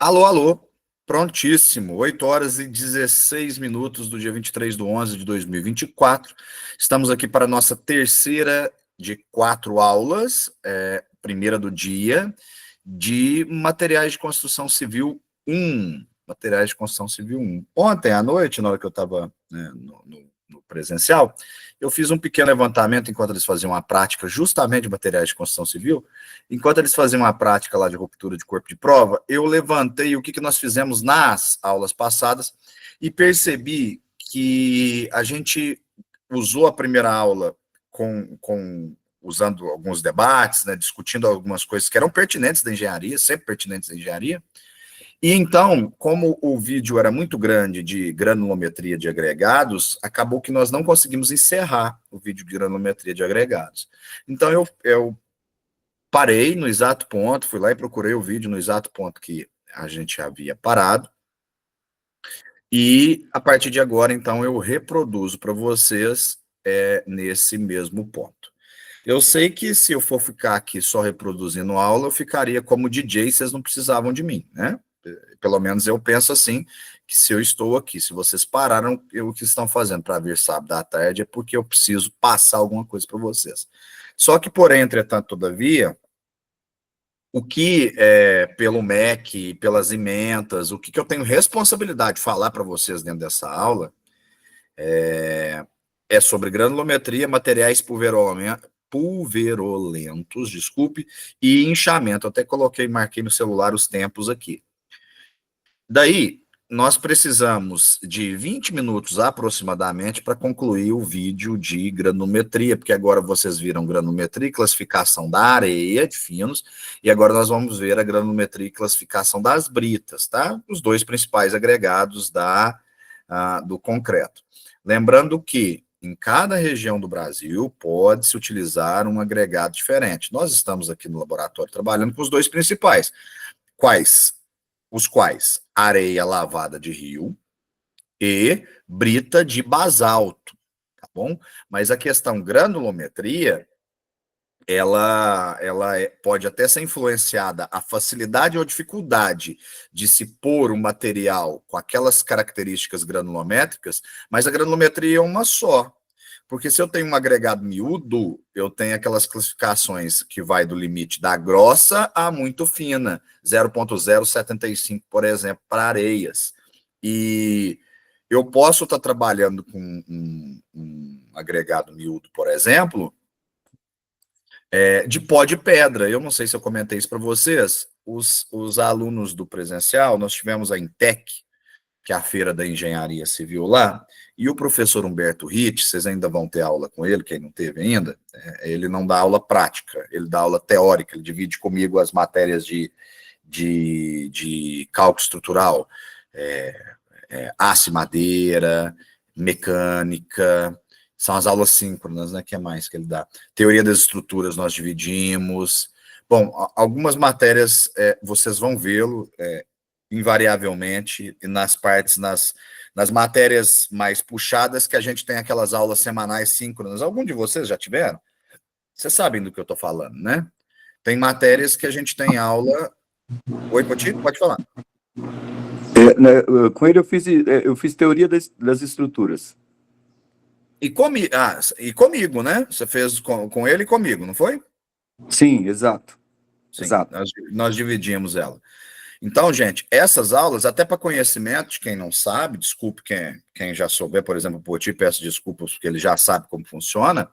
Alô, alô, prontíssimo, 8 horas e 16 minutos do dia 23/11 de 2024. Estamos aqui para a nossa terceira de 4 aulas, primeira do dia, de materiais de construção civil 1. Materiais de construção civil 1. Ontem à noite, na hora que eu estava no presencial, eu fiz um pequeno levantamento enquanto eles faziam uma prática justamente de materiais de construção civil. Enquanto eles faziam uma prática lá de ruptura de corpo de prova, eu levantei o que nós fizemos nas aulas passadas e percebi que a gente usou a primeira aula usando alguns debates, né, discutindo algumas coisas que eram pertinentes da engenharia, sempre pertinentes da engenharia. E então, como o vídeo era muito grande de granulometria de agregados, acabou que nós não conseguimos encerrar o vídeo de granulometria de agregados. Então, eu parei no exato ponto, fui lá e procurei o vídeo no exato ponto que a gente havia parado, e a partir de agora, então, eu reproduzo para vocês nesse mesmo ponto. Eu sei que se eu for ficar aqui só reproduzindo aula, eu ficaria como DJ, vocês não precisavam de mim, né? Pelo menos eu penso assim, que se eu estou aqui, se vocês pararam o que estão fazendo para vir sábado à tarde, é porque eu preciso passar alguma coisa para vocês. Só que, porém, entretanto, todavia, o que, pelo MEC, pelas ementas, o que eu tenho responsabilidade de falar para vocês dentro dessa aula é sobre granulometria, materiais pulverolentos, desculpe, e inchamento. Eu até marquei no celular os tempos aqui. Daí, nós precisamos de 20 minutos aproximadamente para concluir o vídeo de granulometria, porque agora vocês viram granulometria e classificação da areia de finos, e agora nós vamos ver a granulometria e classificação das britas, tá? Os dois principais agregados do concreto. Lembrando que em cada região do Brasil pode-se utilizar um agregado diferente. Nós estamos aqui no laboratório trabalhando com os dois principais. Os quais areia lavada de rio e brita de basalto, tá bom? Mas a questão granulometria, ela pode até ser influenciada a facilidade ou dificuldade de se pôr um material com aquelas características granulométricas, mas a granulometria é uma só. Porque se eu tenho um agregado miúdo, eu tenho aquelas classificações que vai do limite da grossa a muito fina, 0,075, por exemplo, para areias. E eu posso estar trabalhando com um agregado miúdo, por exemplo, de pó de pedra. Eu não sei se eu comentei isso para vocês. Os alunos do presencial, nós tivemos a Intec, que é a feira da engenharia civil lá, e o professor Humberto Ritt, vocês ainda vão ter aula com ele, quem não teve ainda, ele não dá aula prática, ele dá aula teórica, ele divide comigo as matérias de cálculo estrutural, aço e madeira, mecânica, são as aulas síncronas, né, que é mais que ele dá. Teoria das estruturas nós dividimos. Bom, algumas matérias vocês vão vê-lo, invariavelmente, nas partes, nas matérias mais puxadas, que a gente tem aquelas aulas semanais síncronas. Algum de vocês já tiveram? Vocês sabem do que eu estou falando, né? Tem matérias que a gente tem aula... Oi, Poti? Pode falar. Com ele eu fiz teoria das estruturas. E comigo, né? Você fez com ele e comigo, não foi? Sim, exato. Sim, exato. Nós dividimos ela. Então, gente, essas aulas, até para conhecimento de quem não sabe, desculpe quem já souber, por exemplo, o Poti, peço desculpas porque ele já sabe como funciona,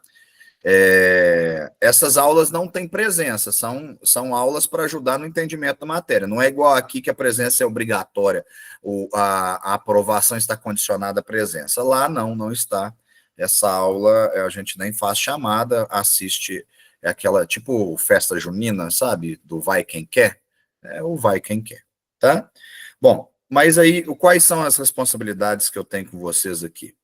essas aulas não têm presença, são aulas para ajudar no entendimento da matéria. Não é igual aqui que a presença é obrigatória, a aprovação está condicionada à presença. Lá não está. Essa aula a gente nem faz chamada, assiste, aquela tipo festa junina, sabe? Do vai quem quer. O vai quem quer, tá? Bom, mas aí, quais são as responsabilidades que eu tenho com vocês aqui?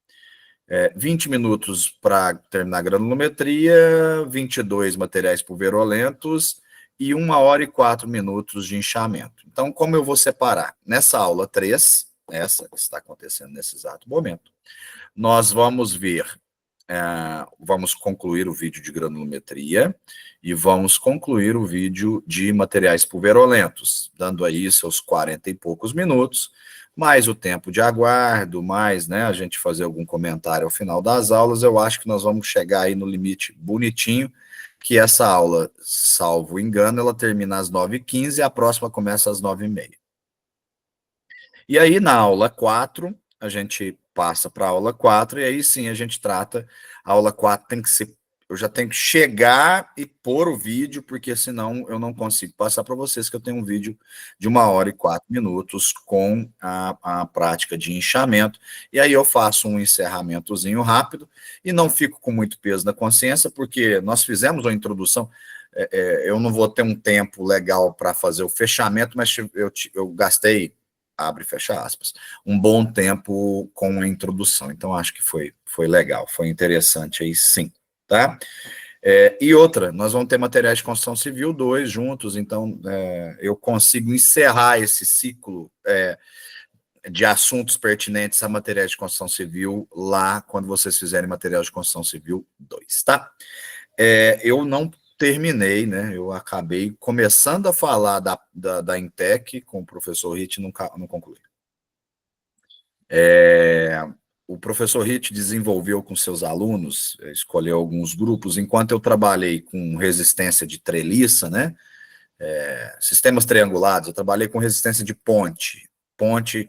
20 minutos para terminar a granulometria, 22 materiais pulverolentos e 1 hora e 4 minutos de inchamento. Então, como eu vou separar? Nessa aula 3, essa que está acontecendo nesse exato momento, nós vamos ver vamos concluir o vídeo de granulometria e vamos concluir o vídeo de materiais pulverulentos, dando aí seus 40 e poucos minutos, mais o tempo de aguardo, mais, né, a gente fazer algum comentário ao final das aulas. Eu acho que nós vamos chegar aí no limite bonitinho, que essa aula, salvo engano, ela termina às 9h15 e a próxima começa às 9h30. E aí, na aula 4, a gente passa para a aula 4, e aí sim a gente trata. A aula 4 tem que ser. Eu já tenho que chegar e pôr o vídeo, porque senão eu não consigo passar para vocês que eu tenho um vídeo de 1h04 com a prática de inchamento. E aí eu faço um encerramentozinho rápido e não fico com muito peso na consciência, porque nós fizemos uma introdução. Eu não vou ter um tempo legal para fazer o fechamento, mas eu gastei, abre e fecha aspas, um bom tempo com a introdução. Então, acho que foi legal, foi interessante aí sim, tá? E outra, nós vamos ter materiais de construção civil 2 juntos, então eu consigo encerrar esse ciclo de assuntos pertinentes a materiais de construção civil lá, quando vocês fizerem material de construção civil 2, tá? Eu não terminei, né? Eu acabei começando a falar da Intec com o professor Ritt e não concluí. O professor Ritt desenvolveu com seus alunos, escolheu alguns grupos, enquanto eu trabalhei com resistência de treliça, né? Sistemas triangulados, eu trabalhei com resistência de ponte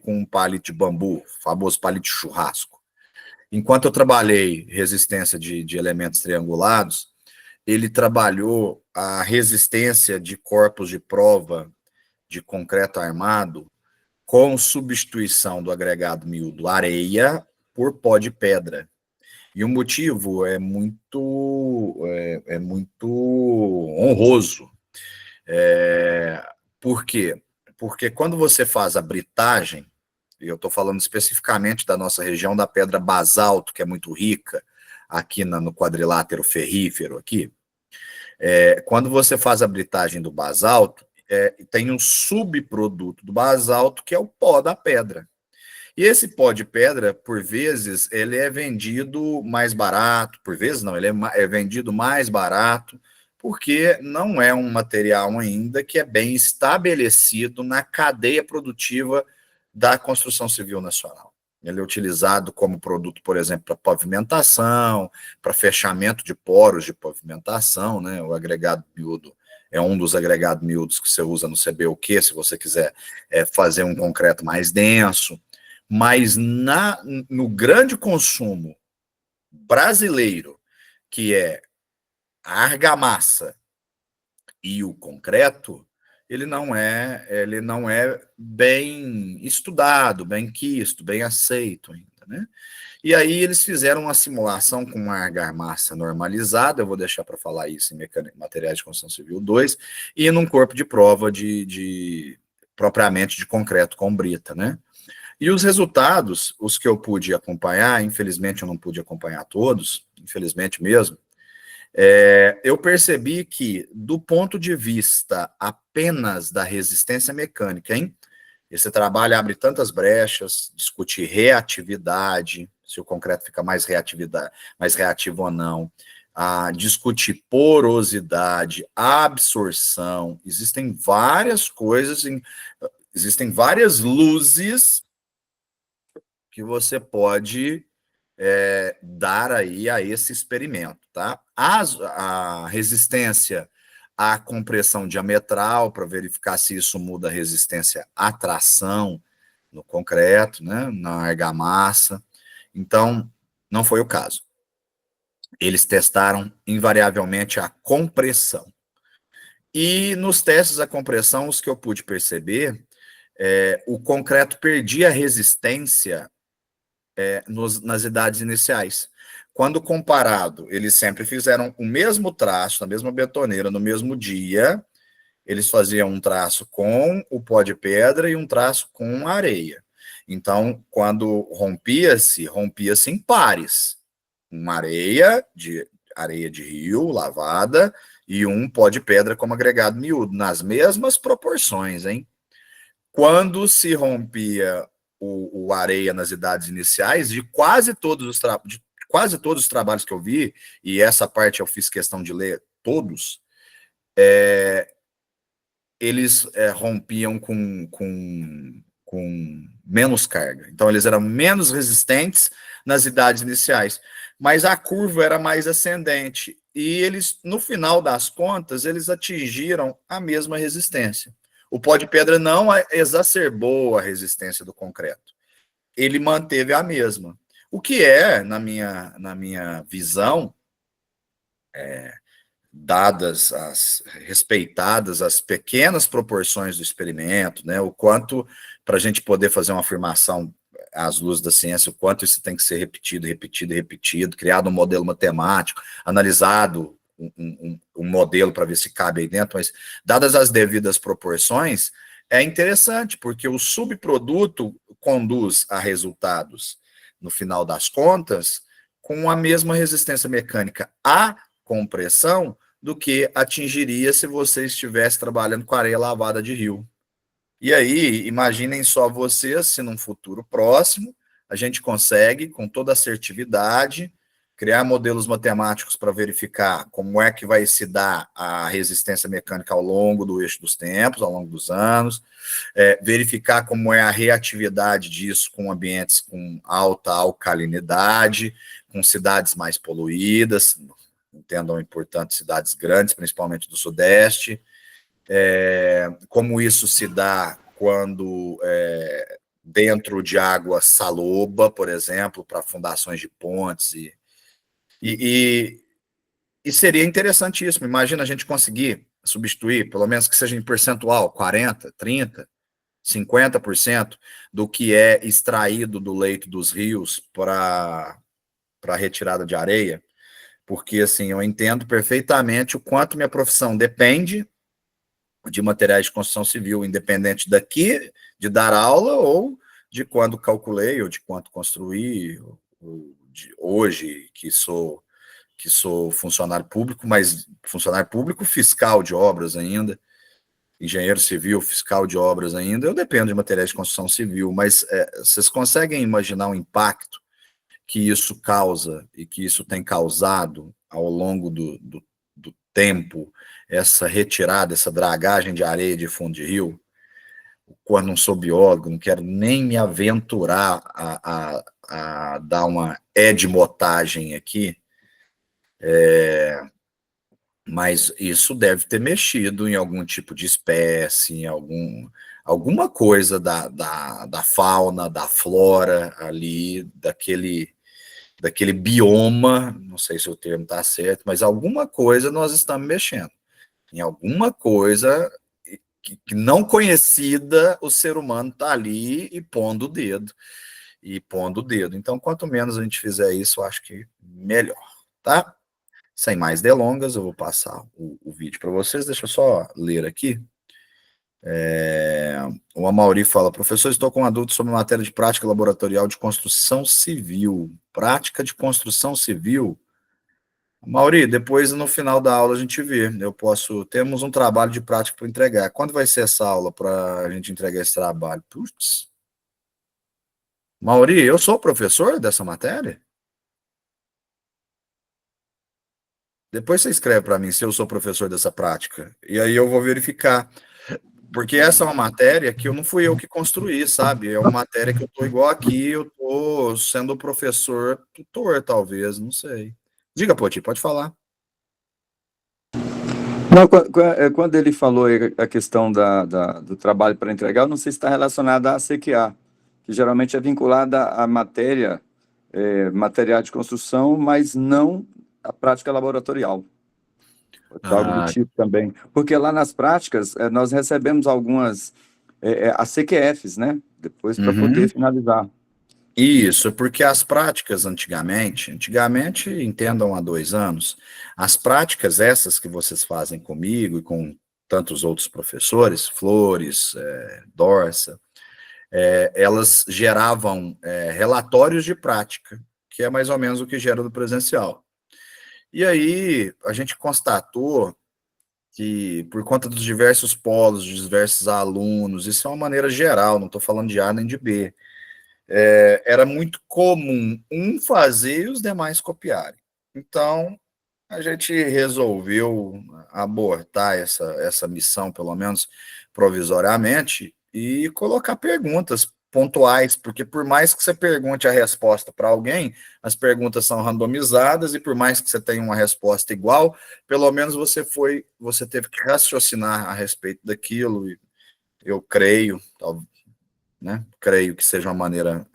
com palito de bambu, famoso palito de churrasco. Enquanto eu trabalhei resistência de elementos triangulados, ele trabalhou a resistência de corpos de prova de concreto armado com substituição do agregado miúdo areia por pó de pedra. E o motivo é muito honroso. Por quê? Porque quando você faz a britagem, e eu estou falando especificamente da nossa região da pedra basalto, que é muito rica, aqui no quadrilátero ferrífero, aqui, quando você faz a britagem do basalto, tem um subproduto do basalto, que é o pó da pedra. E esse pó de pedra, por vezes, ele é vendido mais barato, por vezes não, ele é vendido mais barato, porque não é um material ainda que é bem estabelecido na cadeia produtiva da construção civil nacional. Ele é utilizado como produto, por exemplo, para pavimentação, para fechamento de poros de pavimentação, né? O agregado miúdo é um dos agregados miúdos que você usa no CBUQ, se você quiser fazer um concreto mais denso. Mas no grande consumo brasileiro, que é a argamassa e o concreto, ele não é bem estudado, bem quisto, bem aceito ainda, né? E aí eles fizeram uma simulação com uma argamassa normalizada, eu vou deixar para falar isso em materiais de construção civil 2, e num corpo de prova propriamente de concreto com brita, né? E os resultados, os que eu pude acompanhar, infelizmente eu não pude acompanhar todos, infelizmente mesmo, eu percebi que, do ponto de vista apenas da resistência mecânica, esse trabalho abre tantas brechas, discutir reatividade, se o concreto fica mais reativo ou não, discutir porosidade, absorção, existem várias coisas, existem várias luzes que você pode dar aí a esse experimento, tá? A resistência à compressão diametral, para verificar se isso muda a resistência à tração no concreto, né, na argamassa. Então, não foi o caso. Eles testaram invariavelmente a compressão. E nos testes à compressão, os que eu pude perceber, o concreto perdia resistência nas idades iniciais. Quando comparado, eles sempre fizeram o mesmo traço, na mesma betoneira, no mesmo dia, eles faziam um traço com o pó de pedra e um traço com areia. Então, quando rompia-se em pares. Uma areia de rio, lavada, e um pó de pedra como agregado miúdo, nas mesmas proporções, hein? Quando se rompia o areia nas idades iniciais, de quase quase todos os trabalhos que eu vi, e essa parte eu fiz questão de ler todos, eles rompiam com menos carga. Então, eles eram menos resistentes nas idades iniciais, mas a curva era mais ascendente. E eles, no final das contas, eles atingiram a mesma resistência. O pó de pedra não exacerbou a resistência do concreto. Ele manteve a mesma. O que na minha visão, respeitadas as pequenas proporções do experimento, né, o quanto, para a gente poder fazer uma afirmação às luzes da ciência, o quanto isso tem que ser repetido, repetido, repetido, criado um modelo matemático, analisado um modelo para ver se cabe aí dentro, mas dadas as devidas proporções, é interessante, porque o subproduto conduz a resultados, no final das contas, com a mesma resistência mecânica à compressão do que atingiria se você estivesse trabalhando com areia lavada de rio. E aí, imaginem só vocês, se num futuro próximo, a gente consegue, com toda assertividade, criar modelos matemáticos para verificar como é que vai se dar a resistência mecânica ao longo do eixo dos tempos, ao longo dos anos, verificar como é a reatividade disso com ambientes com alta alcalinidade, com cidades mais poluídas, entendam importante, cidades grandes, principalmente do Sudeste, como isso se dá quando dentro de água saloba, por exemplo, para fundações de pontes, e seria interessantíssimo. Imagina a gente conseguir substituir, pelo menos que seja em percentual, 40%, 30%, 50% do que é extraído do leito dos rios para retirada de areia, porque assim, eu entendo perfeitamente o quanto minha profissão depende de materiais de construção civil, independente daqui de dar aula ou de quando calculei, ou de quanto construí, ou de hoje que sou funcionário público, mas funcionário público fiscal de obras ainda, engenheiro civil, fiscal de obras ainda, eu dependo de materiais de construção civil, mas vocês conseguem imaginar o impacto que isso causa e que isso tem causado ao longo do tempo, essa retirada, essa dragagem de areia de fundo de rio? Quando não sou biólogo, não quero nem me aventurar a dar uma edmotagem aqui, mas isso deve ter mexido em algum tipo de espécie, em alguma coisa da fauna, da flora ali, daquele bioma, não sei se o termo está certo, mas alguma coisa nós estamos mexendo. Em alguma coisa que não conhecida, o ser humano está ali e pondo o dedo. Então, quanto menos a gente fizer isso, eu acho que melhor, tá? Sem mais delongas, eu vou passar o vídeo para vocês. Deixa eu só ler aqui. O Amauri fala: professor, estou com uma dúvida sobre matéria de prática laboratorial de construção civil. Prática de construção civil. Mauri, depois no final da aula a gente vê. Temos um trabalho de prática para entregar. Quando vai ser essa aula para a gente entregar esse trabalho? Putz. Mauri, eu sou professor dessa matéria? Depois você escreve para mim se eu sou professor dessa prática. E aí eu vou verificar. Porque essa é uma matéria que não fui eu que construí, sabe? É uma matéria que eu estou igual aqui, eu estou sendo professor tutor, talvez, não sei. Diga, Poti, pode falar. Não, quando ele falou a questão do trabalho para entregar, eu não sei se está relacionada à CQA, que geralmente é vinculada à matéria, material de construção, mas não à prática laboratorial. Algo do tipo também. Porque lá nas práticas, nós recebemos algumas as CQFs, né? Depois para poder finalizar. Isso, porque as práticas antigamente, entendam há 2 anos, as práticas essas que vocês fazem comigo e com tantos outros professores, Flores, Dorsa, elas geravam relatórios de prática, que é mais ou menos o que gera do presencial. E aí a gente constatou que, por conta dos diversos polos, dos diversos alunos, isso é uma maneira geral, não estou falando de A nem de B, era muito comum um fazer e os demais copiarem. Então, a gente resolveu abortar essa missão, pelo menos provisoriamente, e colocar perguntas pontuais, porque por mais que você pergunte a resposta para alguém, as perguntas são randomizadas, e por mais que você tenha uma resposta igual, pelo menos você teve que raciocinar a respeito daquilo, e eu creio, né, creio que seja uma maneira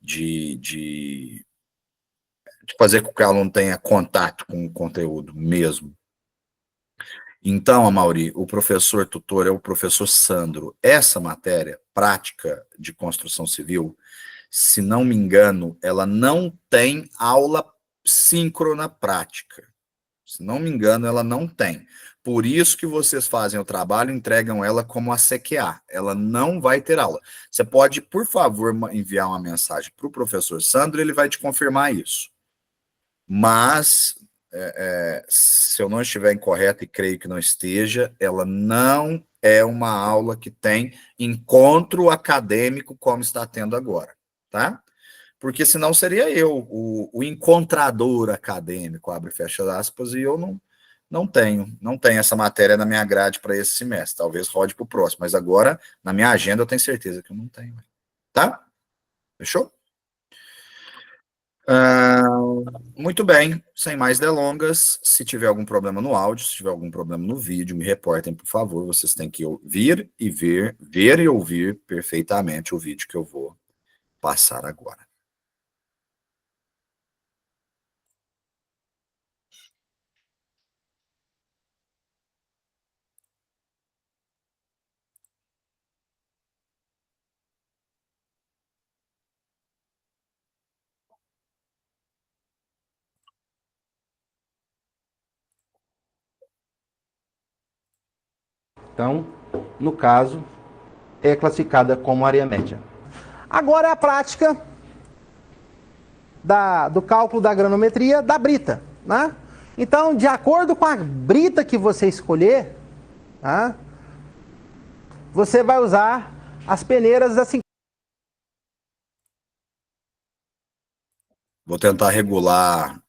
de fazer com que o aluno tenha contato com o conteúdo mesmo. Então, Amaury, o professor tutor é o professor Sandro. Essa matéria, prática de construção civil, se não me engano, ela não tem aula síncrona prática. Se não me engano, ela não tem. Por isso que vocês fazem o trabalho e entregam ela como a CQA. Ela não vai ter aula. Você pode, por favor, enviar uma mensagem para o professor Sandro, ele vai te confirmar isso. Mas, se eu não estiver incorreto, e creio que não esteja, ela não é uma aula que tem encontro acadêmico como está tendo agora, tá? Porque senão seria eu, o encontrador acadêmico, abre e fecha aspas, e eu não tenho essa matéria na minha grade para esse semestre. Talvez rode para o próximo, mas agora, na minha agenda, eu tenho certeza que eu não tenho. Tá? Fechou? Muito bem, sem mais delongas, se tiver algum problema no áudio, se tiver algum problema no vídeo, me reportem, por favor. Vocês têm que ouvir e ver e ouvir perfeitamente o vídeo que eu vou passar agora. Então, no caso, é classificada como área média. Agora é a prática do cálculo da granometria da brita, né? Então, de acordo com a brita que você escolher, né, você vai usar as peneiras da 50. Vou tentar regular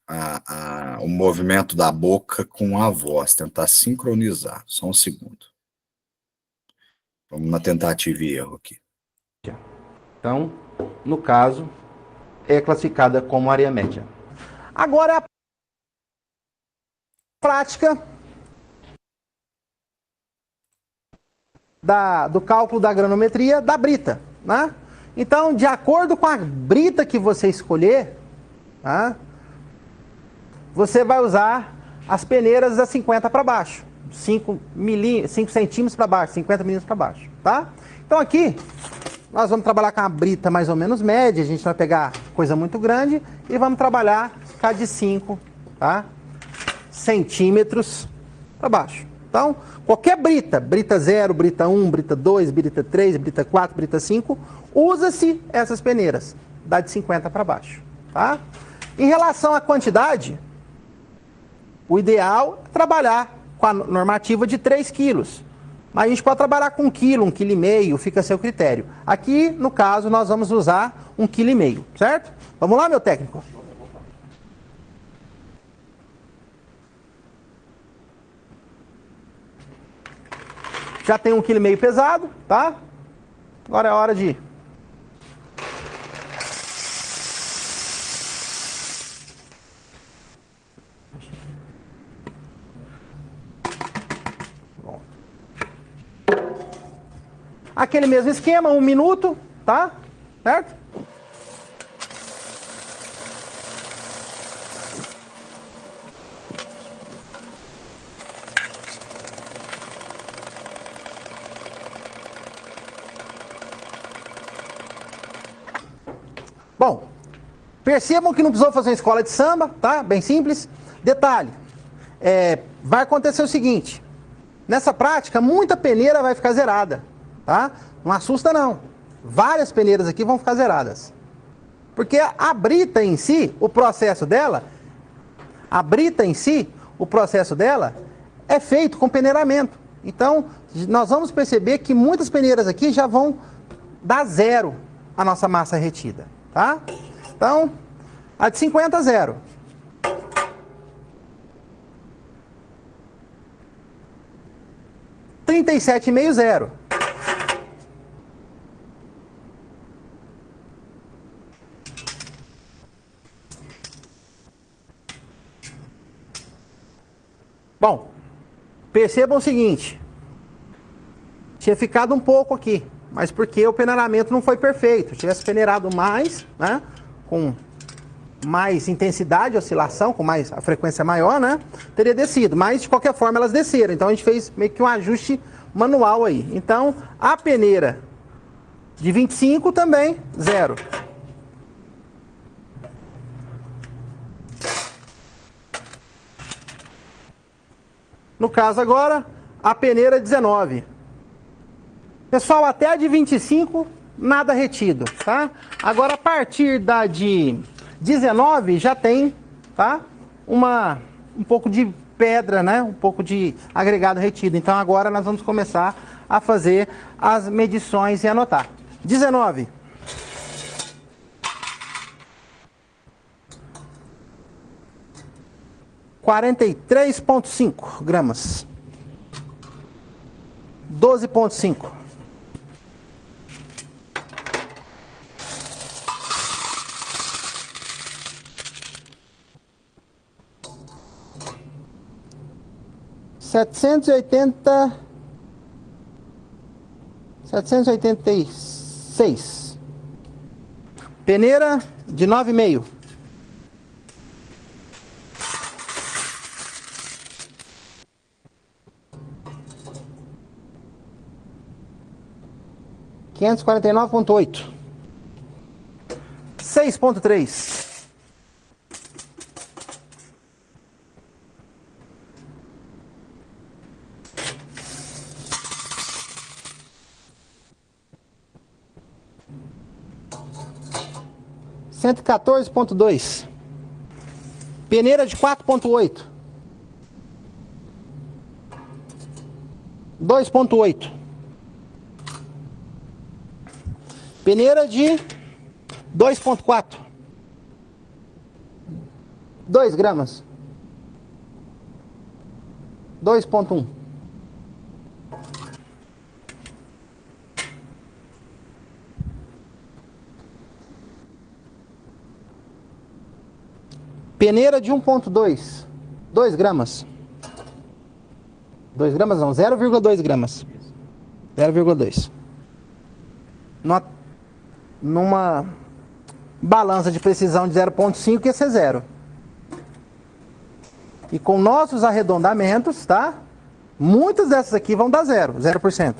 o movimento da boca com a voz, tentar sincronizar. Só um segundo. Vamos na tentativa e erro aqui. Então, no caso, é classificada como área média. Agora é a prática do cálculo da granometria da brita, né? Então, de acordo com a brita que você escolher, né, você vai usar as peneiras da 50 para baixo, 5 centímetros para baixo, 50 milímetros para baixo, tá? Então aqui, nós vamos trabalhar com a brita mais ou menos média, a gente vai pegar coisa muito grande e vamos trabalhar com a de 5, tá? Centímetros para baixo. Então, qualquer brita, brita 0, brita 1, brita 2, brita 3, brita 4, brita 5, usa-se essas peneiras, da de 50 para baixo, tá? Em relação à quantidade, o ideal é trabalhar com a normativa de 3 quilos. Mas a gente pode trabalhar com 1 quilo, 1,5 kg, fica a seu critério. Aqui, no caso, nós vamos usar 1,5 kg, certo? Vamos lá, meu técnico? Já tem 1,5 kg pesado, tá? Agora é hora de... Aquele mesmo esquema, 1 minuto, tá? Certo? Bom, percebam que não precisou fazer uma escola de samba, tá? Bem simples. Detalhe, vai acontecer o seguinte, nessa prática, muita peneira vai ficar zerada, tá? Não assusta não. Várias peneiras aqui vão ficar zeradas. Porque a brita em si, o processo dela, é feito com peneiramento. Então, nós vamos perceber que muitas peneiras aqui já vão dar zero a nossa massa retida, tá? Então, a de 50, 0. (37,5) 0. Bom, percebam o seguinte, tinha ficado um pouco aqui, mas porque o peneiramento não foi perfeito. Se tivesse peneirado mais, né, com mais intensidade de oscilação, com mais a frequência maior, né, teria descido, mas de qualquer forma elas desceram. Então a gente fez meio que um ajuste manual aí. Então a peneira de 25 também 0. No caso agora, a peneira 19. Pessoal, até a de 25, nada retido, tá? Agora, a partir da de 19, já tem, tá? Um pouco de pedra, né? Um pouco de agregado retido. Então, agora nós vamos começar a fazer as medições e anotar. 19. 43,5 gramas. 12,5. Setecentos e oitenta e seis. Peneira de 9,5. (549,8). 6,3. (114,2). Peneira de 4,8. 2,8. Peneira de 2,4. 2 gramas. 2,1. Peneira de 1,2. 2 gramas. 2 gramas não, 0,2 gramas. 0,2. Numa balança de precisão de 0,5 ia ser 0. E com nossos arredondamentos, tá? Muitas dessas aqui vão dar 0, 0%.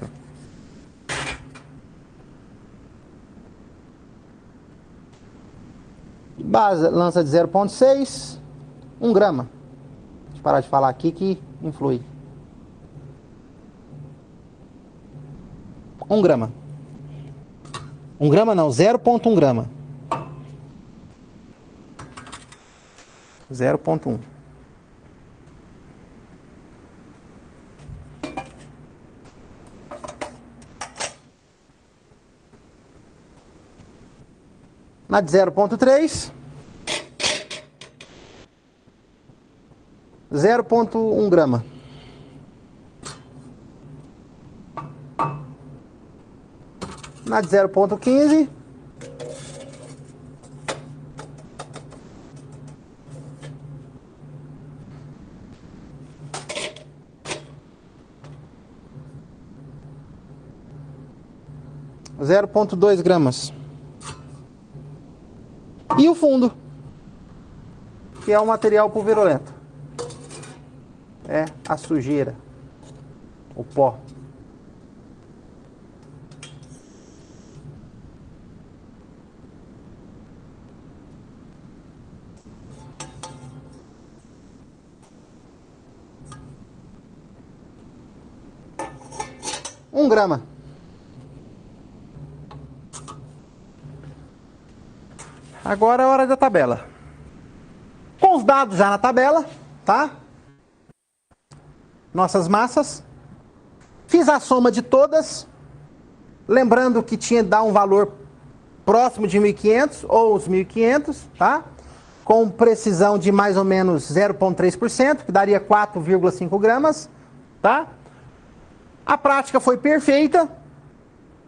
Balança de 0,6, 1 grama. Deixa eu parar de falar aqui que influi. 1 grama. 1 grama não, 0,1 grama. 0,1. Na de 0,3. 0,1 grama. Na de 0,15. (0,2 gramas). E o fundo, que é o material pulverulento. É a sujeira, o pó. Um grama. Agora é a hora da tabela. Com os dados já na tabela, tá? Nossas massas. Fiz a soma de todas. Lembrando que tinha que dar um valor próximo de 1.500 ou os 1.500, tá? Com precisão de mais ou menos 0,3%, que daria 4,5 gramas, tá? A prática foi perfeita,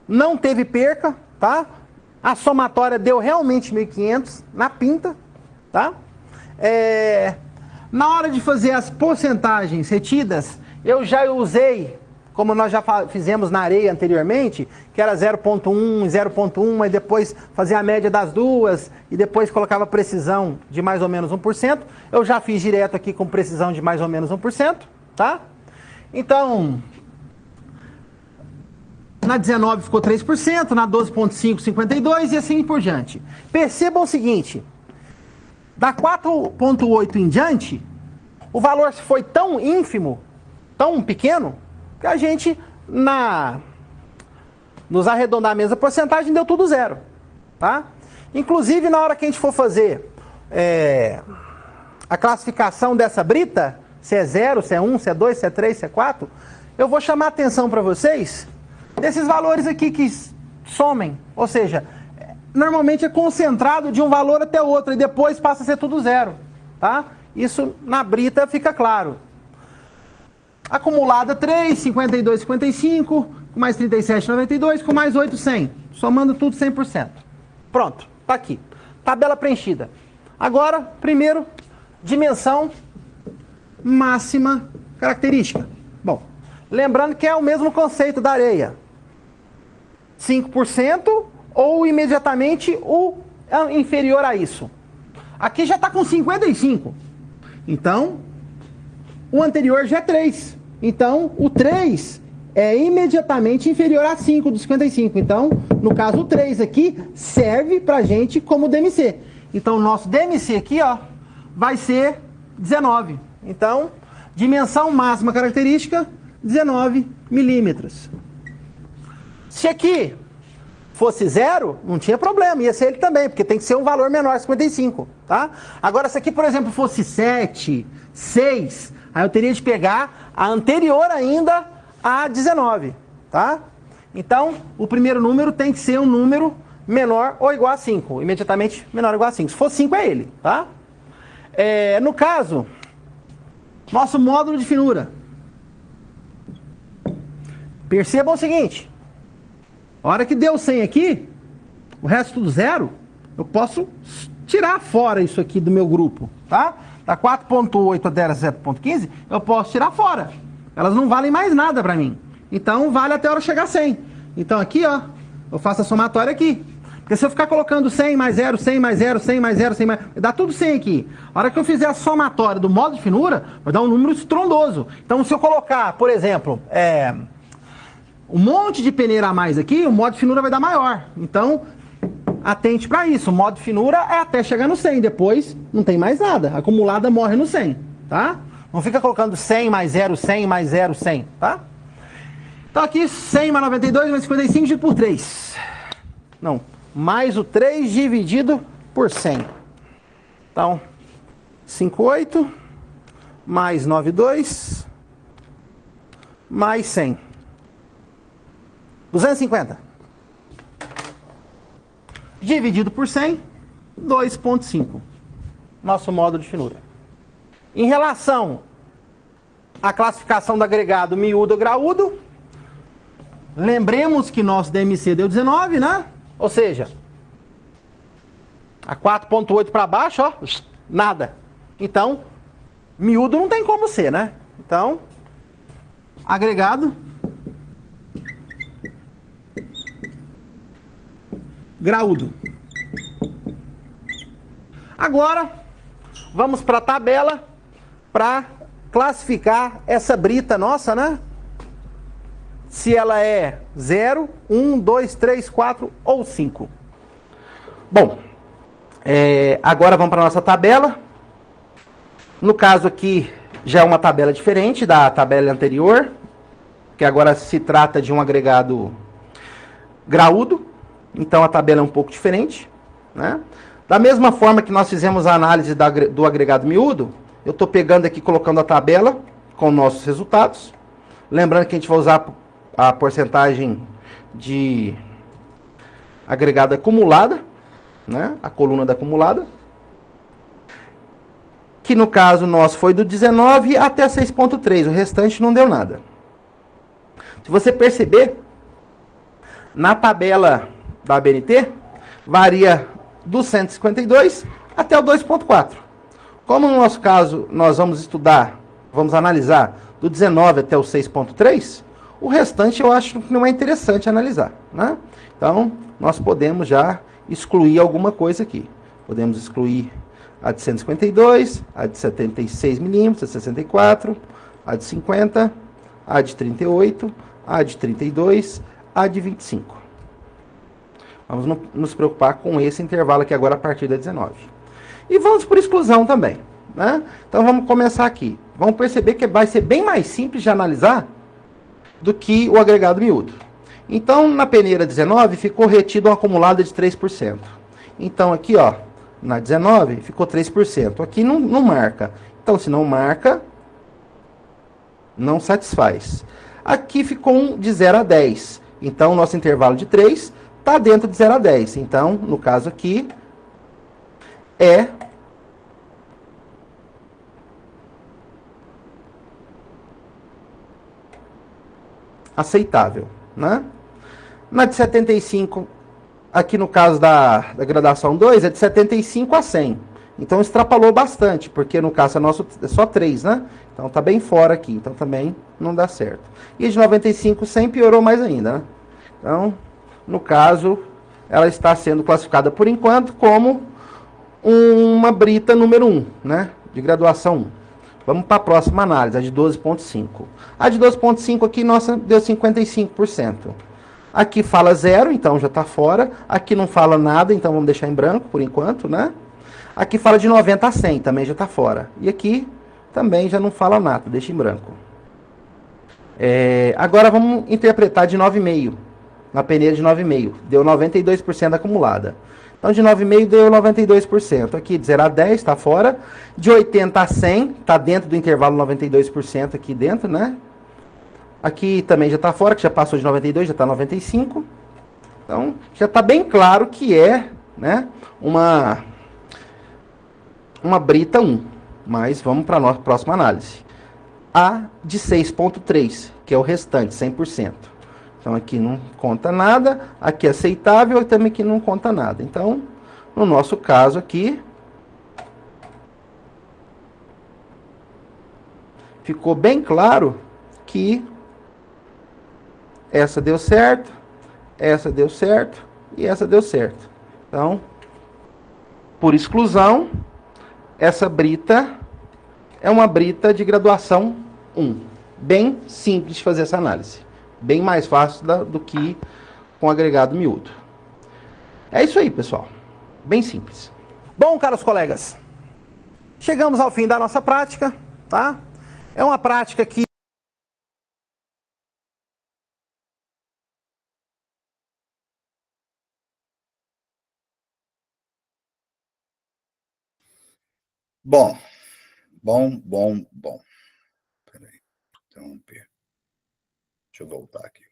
não teve perca, tá? A somatória deu realmente 1.500 na pinta, tá? Na hora de fazer as porcentagens retidas, eu já usei, como nós já fizemos na areia anteriormente, que era 0,1, 0,1, e depois fazia a média das duas, e depois colocava precisão de mais ou menos 1%. Eu já fiz direto aqui com precisão de mais ou menos 1%, tá? Então, na 19 ficou 3%, na 12,5, 52% e assim por diante. Percebam o seguinte, da 4,8 em diante, o valor foi tão ínfimo, tão pequeno, que a gente, nos arredondamentos da porcentagem, deu tudo zero. Tá? Inclusive, na hora que a gente for fazer a classificação dessa brita, se é 0, se é 1, se é 2, se é 3, se é 4, eu vou chamar a atenção para vocês desses valores aqui que somem. Ou seja, normalmente é concentrado de um valor até outro e depois passa a ser tudo zero. Tá? Isso na brita fica claro. Acumulada 3, 52, 55, com mais 37, 92, com mais 8, 100. Somando tudo 100%. Pronto, tá aqui. Tabela preenchida. Agora, primeiro, dimensão máxima característica. Bom, lembrando que é o mesmo conceito da areia. 5% ou imediatamente o inferior a isso. Aqui já está com 55. Então, o anterior já é 3. Então, o 3 é imediatamente inferior a 5 dos 55. Então, no caso, o 3 aqui serve para a gente como DMC. Então, o nosso DMC aqui, ó, vai ser 19. Então, dimensão máxima característica, 19 milímetros. Se aqui fosse 0, não tinha problema, ia ser ele também, porque tem que ser um valor menor, 55, tá? Agora, se aqui, por exemplo, fosse 7, 6, aí eu teria de pegar a anterior ainda a 19, tá? Então, o primeiro número tem que ser um número menor ou igual a 5, imediatamente menor ou igual a 5. Se for 5, é ele, tá? No caso, nosso módulo de finura. Percebam o seguinte, a hora que deu 100 aqui, o resto tudo zero, eu posso tirar fora isso aqui do meu grupo, tá? Da 4,8 até 0,15, eu posso tirar fora. Elas não valem mais nada para mim. Então, vale até a hora chegar a 100. Então, aqui, ó, eu faço a somatória aqui. Porque se eu ficar colocando 100 mais 0, 100 mais 0, 100 mais 0, 100 mais... dá tudo 100 aqui. A hora que eu fizer a somatória do módulo de finura, vai dar um número estrondoso. Então, se eu colocar, por exemplo, um monte de peneira a mais aqui, o módulo de finura vai dar maior. Então, atente para isso. O módulo de finura é até chegar no 100. Depois, não tem mais nada. A acumulada morre no 100, tá? Não fica colocando 100 mais 0, 100 mais 0, 100, tá? Então, aqui, 100 mais 92 mais 55 dividido por 3. Não, mais o 3 dividido por 100. Então, 58 mais 92 mais 100. 250. Dividido por 100, 2,5. Nosso módulo de finura. Em relação à classificação do agregado miúdo ou graúdo, lembremos que nosso DMC deu 19, né? Ou seja, a 4,8 para baixo, ó, nada. Então, miúdo não tem como ser, né? Então, agregado graúdo. Agora, vamos para a tabela para classificar essa brita nossa, né? Se ela é 0, 1, 2, 3, 4 ou 5. Bom, agora vamos para a nossa tabela. No caso aqui, já é uma tabela diferente da tabela anterior, que agora se trata de um agregado graúdo. Então, a tabela é um pouco diferente, né? Da mesma forma que nós fizemos a análise do agregado miúdo, eu estou pegando aqui, colocando a tabela com nossos resultados. Lembrando que a gente vai usar a porcentagem de agregada acumulada, né? A coluna da acumulada, que no caso nosso foi do 19 até 6,3, o restante não deu nada. Se você perceber, na tabela da ABNT, varia do 152 até o 2,4. Como no nosso caso nós vamos estudar, vamos analisar do 19 até o 6,3, o restante eu acho que não é interessante analisar, né? Então, nós podemos já excluir alguma coisa aqui. Podemos excluir a de 152, a de 76 milímetros, a de 64, a de 50, a de 38, a de 32, a de 25. Vamos nos preocupar com esse intervalo aqui agora a partir da 19. E vamos por exclusão também, né? Então vamos começar aqui. Vamos perceber que vai ser bem mais simples de analisar do que o agregado miúdo. Então, na peneira 19, ficou retido uma acumulada de 3%. Então, aqui, ó, na 19, ficou 3%. Aqui não marca. Então, se não marca, não satisfaz. Aqui ficou um de 0 a 10. Então, o nosso intervalo de 3 está dentro de 0 a 10. Então, no caso aqui, é aceitável, né? Na de 75, aqui no caso da gradação 2, é de 75 a 100. Então extrapolou bastante, porque no caso nosso é só 3, né? Então tá bem fora aqui, então também não dá certo. E de 95 a 100 piorou mais ainda, né? Então, no caso, ela está sendo classificada por enquanto como uma brita número 1, né? De graduação 1. Vamos para a próxima análise, a de 12,5. A de 12,5 aqui, nossa, deu 55%. Aqui fala 0, então já está fora. Aqui não fala nada, então vamos deixar em branco por enquanto, né? Aqui fala de 90 a 100, também já está fora. E aqui também já não fala nada, deixa em branco. Agora vamos interpretar de 9,5. Na peneira de 9,5. Deu 92% acumulada. Então, de 9,5 deu 92%. Aqui, de 0 a 10, está fora. De 80 a 100, está dentro do intervalo 92% aqui dentro, né? Aqui também já está fora, que já passou de 92, já está 95. Então, já está bem claro que é, né, uma brita 1. Mas vamos para a nossa próxima análise. A de 6,3, que é o restante, 100%. Então, aqui não conta nada. Aqui é aceitável e também aqui não conta nada. Então, no nosso caso aqui, ficou bem claro que essa deu certo, essa deu certo e essa deu certo. Então, por exclusão, essa brita é uma brita de graduação 1. Bem simples de fazer essa análise. Bem mais fácil do que com agregado miúdo. É isso aí, pessoal. Bem simples. Bom, caros colegas, chegamos ao fim da nossa prática, tá? É uma prática que Bom. Peraí, interromper. Deixa eu voltar aqui.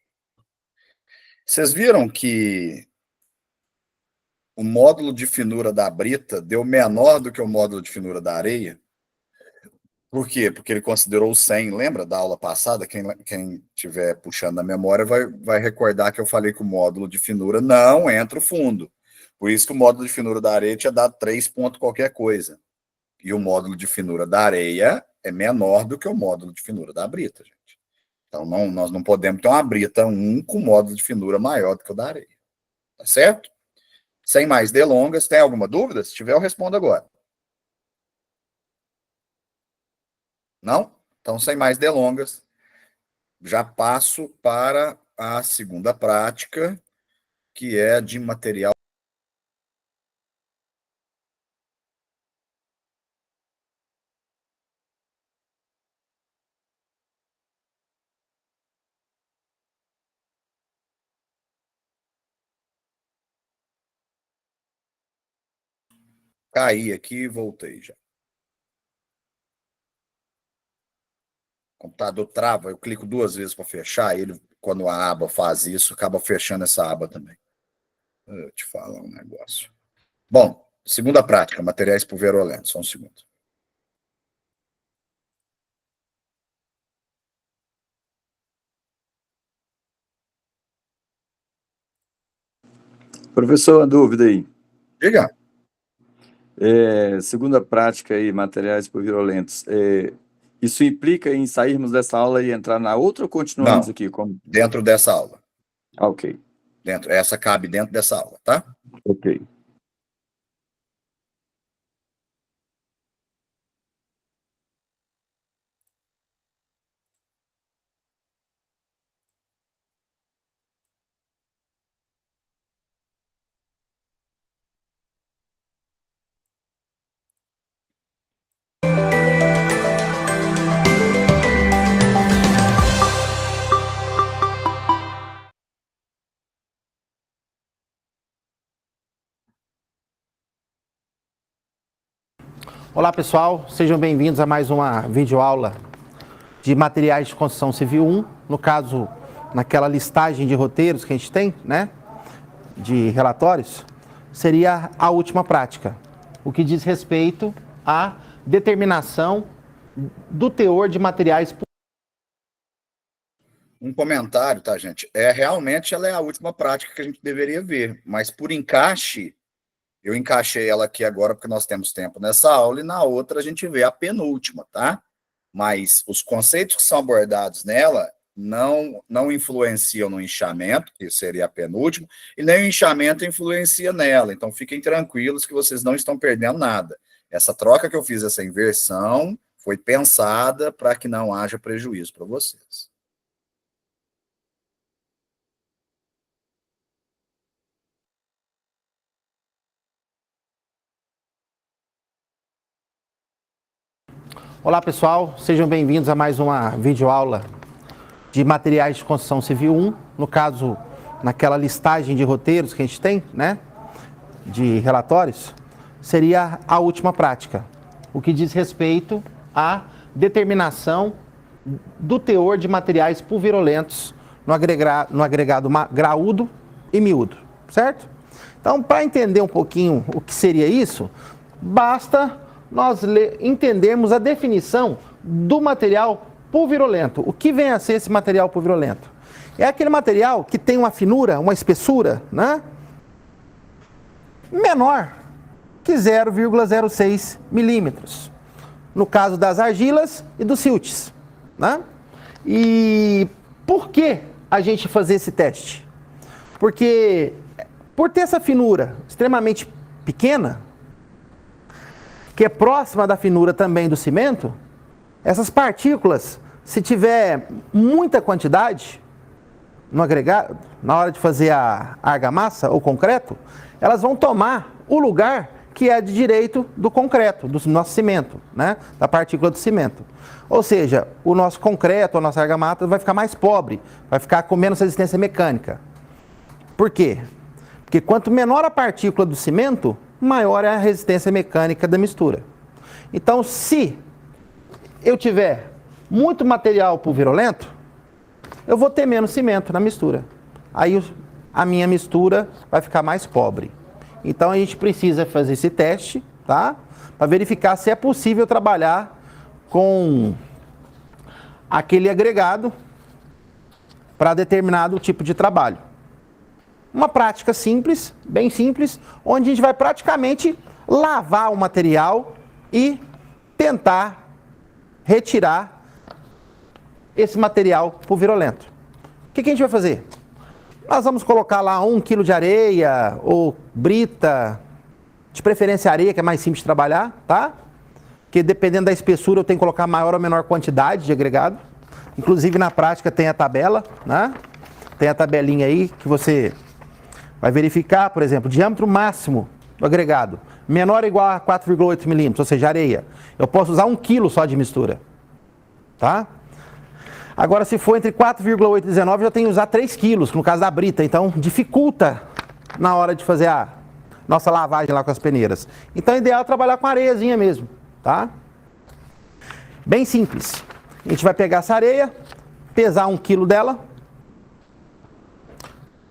Vocês viram que o módulo de finura da brita deu menor do que o módulo de finura da areia? Por quê? Porque ele considerou 100. Lembra da aula passada? Quem estiver puxando na memória vai recordar que eu falei que o módulo de finura não entra o fundo. Por isso que o módulo de finura da areia tinha dado 3 pontos qualquer coisa. E o módulo de finura da areia é menor do que o módulo de finura da brita, gente. Então, nós não podemos ter uma brita 1 com módulo de finura maior do que o da areia. Tá certo? Sem mais delongas, tem alguma dúvida? Se tiver, eu respondo agora. Não? Então, sem mais delongas, já passo para a segunda prática, que é de material. Caí aqui e voltei já. O computador trava, eu clico 2 vezes para fechar, ele, quando a aba faz isso, acaba fechando essa aba também. Eu te falar um negócio. Bom, segunda prática, materiais pulverulentos. Só um segundo. Professor, uma dúvida aí. Diga. Segunda prática aí, materiais pulverulentos. Isso implica em sairmos dessa aula e entrar na outra ou continuamos Não, aqui? dentro dessa aula. Ok. Essa cabe dentro dessa aula, tá? Ok. Olá pessoal, sejam bem-vindos a mais uma videoaula de materiais de construção civil 1. No caso, naquela listagem de roteiros que a gente tem, né, de relatórios, seria a última prática, o que diz respeito à determinação do teor de materiais. Um comentário, tá, gente? Realmente ela é a última prática que a gente deveria ver, mas por encaixe, eu encaixei ela aqui agora porque nós temos tempo nessa aula, e na outra a gente vê a penúltima, tá? Mas os conceitos que são abordados nela não influenciam no inchamento, que seria a penúltima, e nem o inchamento influencia nela. Então fiquem tranquilos que vocês não estão perdendo nada. Essa troca que eu fiz, essa inversão, foi pensada para que não haja prejuízo para vocês. Olá pessoal, sejam bem-vindos a mais uma videoaula de materiais de construção civil 1. No caso, naquela listagem de roteiros que a gente tem, né, de relatórios, seria a última prática, o que diz respeito à determinação do teor de materiais pulverulentos no agregado graúdo e miúdo, certo? Então, para entender um pouquinho o que seria isso, basta nós entendermos a definição do material pulverulento. O que vem a ser esse material pulverulento? É aquele material que tem uma finura, uma espessura, né, menor que 0,06 milímetros. No caso das argilas e dos siltes, né? E por que a gente fazer esse teste? Porque por ter essa finura extremamente pequena, que é próxima da finura também do cimento, essas partículas, se tiver muita quantidade no agregado, na hora de fazer a argamassa ou concreto, elas vão tomar o lugar que é de direito do concreto, do nosso cimento, né? Da partícula do cimento. Ou seja, o nosso concreto, a nossa argamassa vai ficar mais pobre, vai ficar com menos resistência mecânica. Por quê? Porque quanto menor a partícula do cimento, maior é a resistência mecânica da mistura. Então, se eu tiver muito material pulverulento, eu vou ter menos cimento na mistura. Aí a minha mistura vai ficar mais pobre. Então, a gente precisa fazer esse teste, tá? Para verificar se é possível trabalhar com aquele agregado para determinado tipo de trabalho. Uma prática simples, bem simples, onde a gente vai praticamente lavar o material e tentar retirar esse material pulverulento. O que a gente vai fazer? Nós vamos colocar lá 1 kg de areia ou brita, de preferência areia, que é mais simples de trabalhar, tá? Porque dependendo da espessura eu tenho que colocar maior ou menor quantidade de agregado. Inclusive na prática tem a tabela, né? Tem a tabelinha aí que você vai verificar, por exemplo, o diâmetro máximo do agregado, menor ou igual a 4,8 milímetros, ou seja, areia. Eu posso usar 1 kg só de mistura, tá? Agora, se for entre 4,8 e 19, eu tenho que usar 3 quilos, no caso da brita. Então, dificulta na hora de fazer a nossa lavagem lá com as peneiras. Então, é ideal trabalhar com areiazinha mesmo, tá? Bem simples. A gente vai pegar essa areia, pesar 1 kg dela,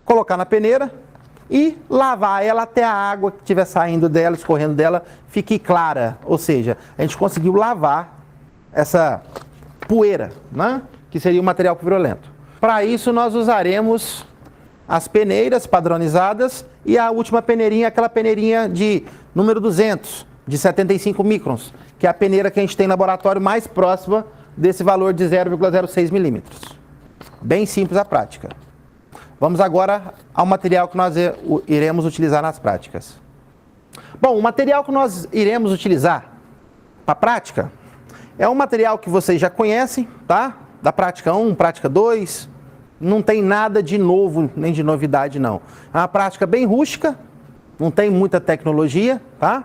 colocar na peneira, e lavar ela até a água que estiver saindo dela, escorrendo dela, fique clara. Ou seja, a gente conseguiu lavar essa poeira, né? Que seria o material pulverulento. Para isso, nós usaremos as peneiras padronizadas e a última peneirinha, aquela peneirinha de número 200, de 75 microns, que é a peneira que a gente tem no laboratório mais próxima desse valor de 0,06 milímetros. Bem simples a prática. Vamos agora ao material que nós iremos utilizar nas práticas. Bom, o material que nós iremos utilizar para a prática é um material que vocês já conhecem, tá? Da prática 1, prática 2, não tem nada de novo, nem de novidade não. É uma prática bem rústica, não tem muita tecnologia, tá?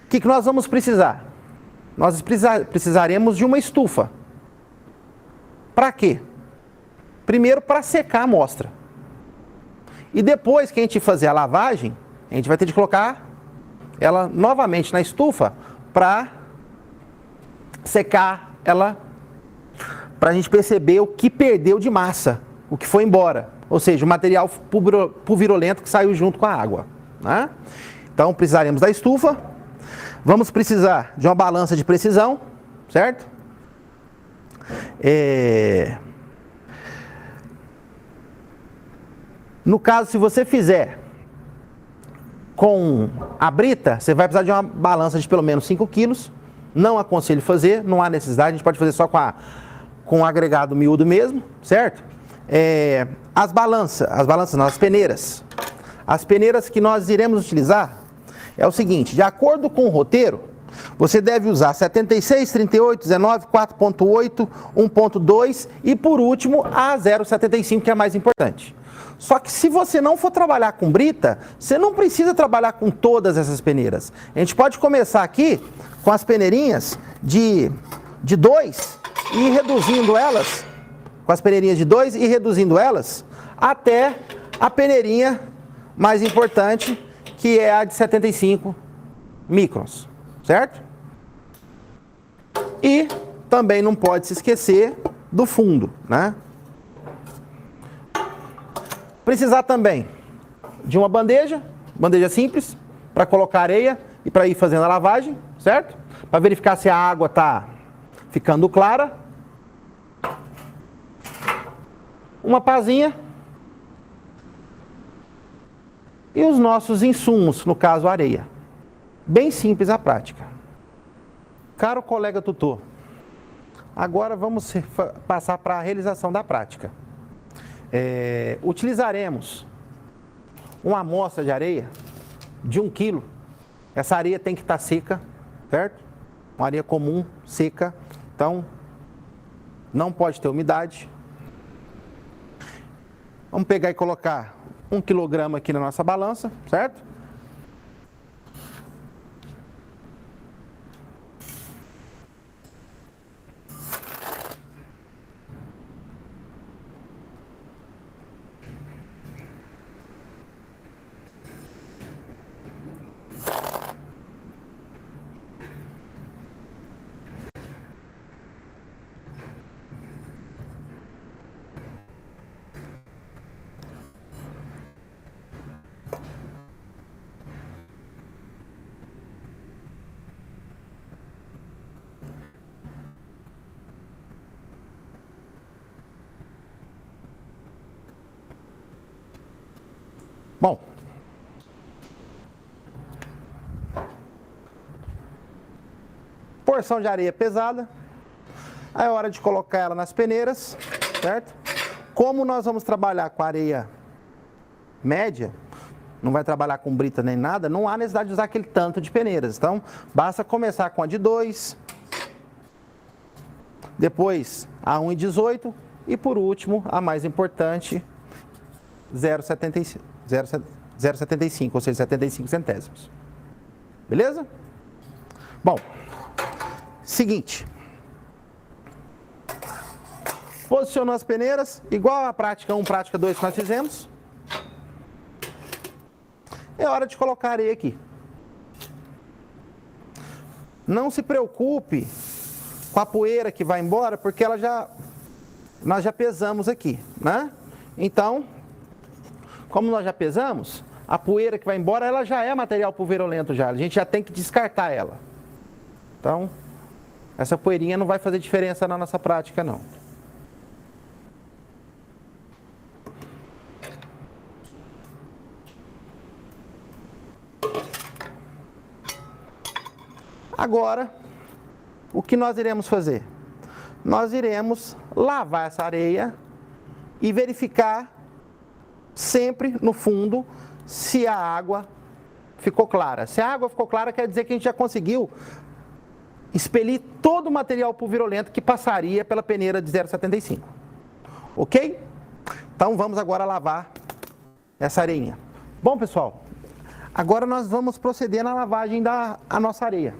O que nós vamos precisar? Nós precisaremos de uma estufa. Para quê? Primeiro, para secar a amostra. E depois que a gente fazer a lavagem, a gente vai ter de colocar ela novamente na estufa para secar ela, para a gente perceber o que perdeu de massa, o que foi embora. Ou seja, o material pulverulento que saiu junto com a água, né? Então, precisaremos da estufa. Vamos precisar de uma balança de precisão, certo? No caso, se você fizer com a brita, você vai precisar de uma balança de pelo menos 5 quilos. Não aconselho fazer, não há necessidade, a gente pode fazer só com o agregado miúdo mesmo, certo? As peneiras. As peneiras que nós iremos utilizar é o seguinte: de acordo com o roteiro, você deve usar 76, 38, 19, 4.8, 1.2 e, por último, a 0,75, que é a mais importante. Só que se você não for trabalhar com brita, você não precisa trabalhar com todas essas peneiras. A gente pode começar aqui com as peneirinhas de 2 e reduzindo elas, com as peneirinhas de 2 e reduzindo elas até a peneirinha mais importante, que é a de 75 microns, certo? E também não pode se esquecer do fundo, né? Precisar também de uma bandeja simples, para colocar areia e para ir fazendo a lavagem, certo? Para verificar se a água está ficando clara. Uma pazinha. E os nossos insumos, no caso a areia. Bem simples a prática. Caro colega tutor, agora vamos passar para a realização da prática. Utilizaremos uma amostra de areia de 1 quilo. Essa areia tem que estar seca, certo? Uma areia comum, seca. Então, não pode ter umidade. Vamos pegar e colocar 1 quilograma aqui na nossa balança, certo? Bom, porção de areia pesada, aí é hora de colocar ela nas peneiras, certo? Como nós vamos trabalhar com areia média, não vai trabalhar com brita nem nada, não há necessidade de usar aquele tanto de peneiras. Então, basta começar com a de 2, depois a 1,18 e, por último, a mais importante, 0,75, ou seja, 75 centésimos. Beleza? Bom, seguinte. Posicionou as peneiras, igual a prática 1, prática 2 que nós fizemos. É hora de colocar areia aqui. Não se preocupe com a poeira que vai embora, porque nós já pesamos aqui, né? Então, como nós já pesamos, a poeira que vai embora, ela já é material pulverulento já. A gente já tem que descartar ela. Então, essa poeirinha não vai fazer diferença na nossa prática, não. Agora, o que nós iremos fazer? Nós iremos lavar essa areia e verificar sempre no fundo se a água ficou clara. Se a água ficou clara, quer dizer que a gente já conseguiu expelir todo o material pulverulento que passaria pela peneira de 0,75. Ok? Então vamos agora lavar essa areinha. Bom, pessoal, agora nós vamos proceder na lavagem da nossa areia.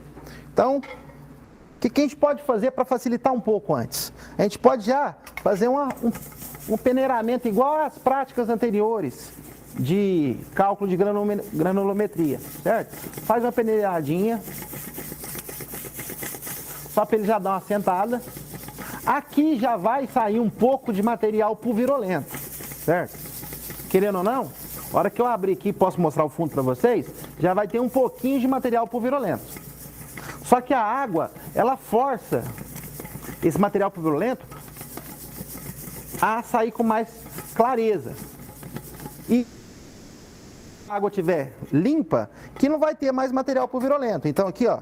Então, o que a gente pode fazer para facilitar um pouco antes? A gente pode já fazer um peneiramento igual às práticas anteriores de cálculo de granulometria, certo? Faz uma peneiradinha, só para ele já dar uma sentada. Aqui já vai sair um pouco de material pulverulento, certo? Querendo ou não, a hora que eu abrir aqui e posso mostrar o fundo para vocês, já vai ter um pouquinho de material pulverulento. Só que a água, ela força esse material pulverulento a sair com mais clareza. E se a água estiver limpa, que não vai ter mais material pulverulento. Então aqui, ó.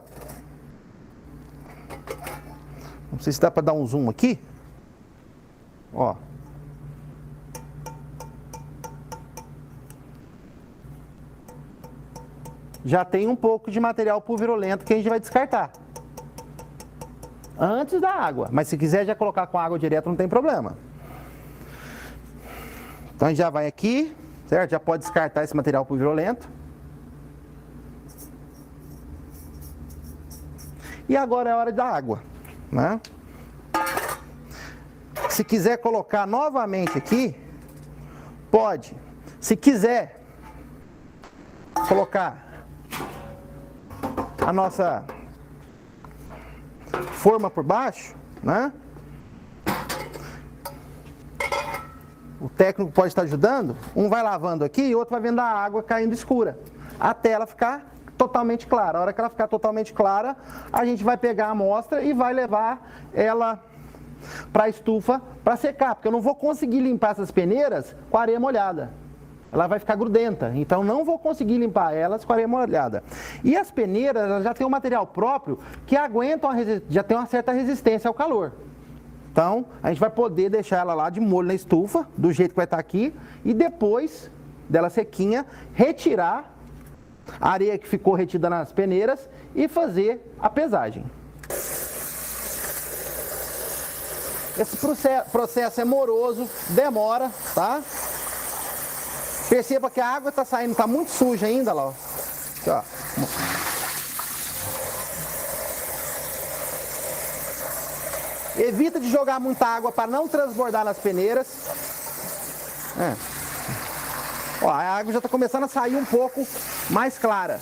Não sei se dá para dar um zoom aqui. Ó. Já tem um pouco de material pulverulento que a gente vai descartar. Antes da água. Mas se quiser já colocar com água direto, não tem problema. Então a gente já vai aqui, certo? Já pode descartar esse material pulverulento. E agora é a hora da água, né? Se quiser colocar novamente aqui, pode. Se quiser colocar a nossa forma por baixo, né? O técnico pode estar ajudando, um vai lavando aqui e o outro vai vendo a água caindo escura, até ela ficar totalmente clara. A hora que ela ficar totalmente clara, a gente vai pegar a amostra e vai levar ela para a estufa para secar, porque eu não vou conseguir limpar essas peneiras com a areia molhada. Ela vai ficar grudenta, então não vou conseguir limpar elas com a areia molhada. E as peneiras, elas já têm um material próprio que aguentam, já tem uma certa resistência ao calor. Então, a gente vai poder deixar ela lá de molho na estufa, do jeito que vai estar aqui, e depois dela sequinha, retirar a areia que ficou retida nas peneiras e fazer a pesagem. Esse processo é moroso, demora, tá? Perceba que a água está saindo, está muito suja ainda, lá, ó. Aqui, ó. Evita de jogar muita água para não transbordar nas peneiras. Ó, a água já está começando a sair um pouco mais clara.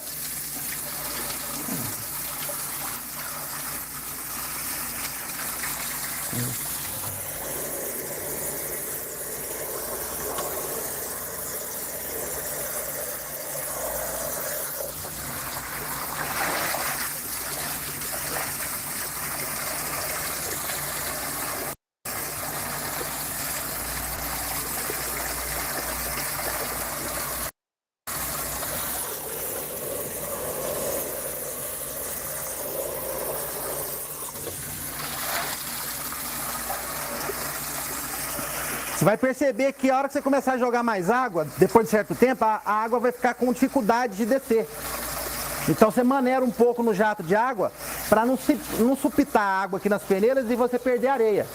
Você vai perceber que a hora que você começar a jogar mais água, depois de certo tempo, a água vai ficar com dificuldade de descer. Então você maneira um pouco no jato de água para não supitar a água aqui nas peneiras e você perder a areia.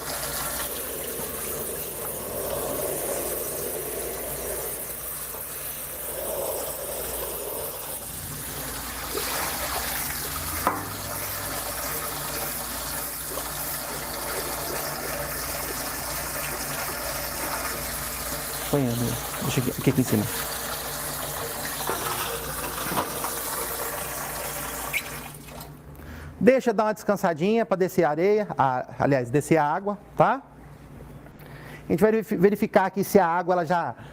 Põe deixa aqui em cima. Deixa dar uma descansadinha para descer a areia, aliás, descer a água, tá? A gente vai verificar aqui se a água ela já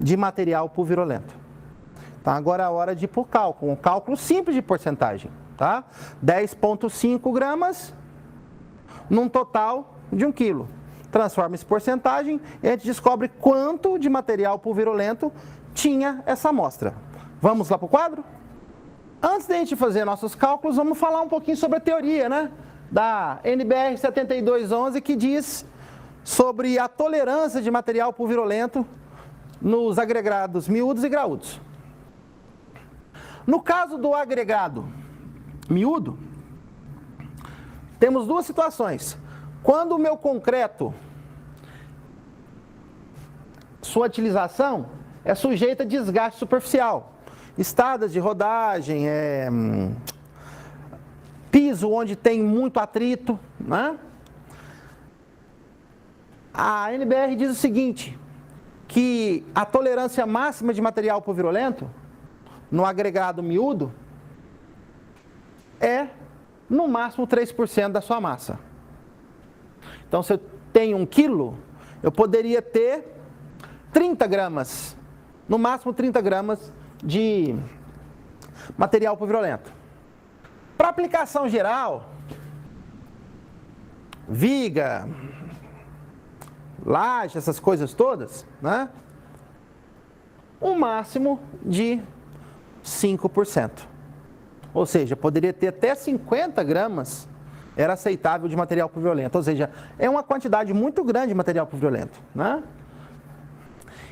de material pulverulento. Então, agora é a hora de ir para o cálculo, um cálculo simples de porcentagem, tá? 10,5 gramas num total de 1 quilo. Transforma essa porcentagem e a gente descobre quanto de material pulverulento tinha essa amostra. Vamos lá para o quadro? Antes de a gente fazer nossos cálculos, vamos falar um pouquinho sobre a teoria, né? Da NBR 7211, que diz sobre a tolerância de material pulverulento nos agregados miúdos e graúdos. No caso do agregado miúdo, temos duas situações. Quando o meu concreto, sua utilização é sujeita a desgaste superficial, estradas de rodagem, piso onde tem muito atrito, né? A NBR diz o seguinte, que a tolerância máxima de material pulverulento no agregado miúdo é no máximo 3% da sua massa. Então, se eu tenho 1 quilo, eu poderia ter 30 gramas, no máximo 30 gramas de material pulverulento. Para aplicação geral, viga, laje, essas coisas todas, né? Um máximo de 5%. Ou seja, poderia ter até 50 gramas, era aceitável de material pulverulento. Ou seja, é uma quantidade muito grande de material pulverulento, né?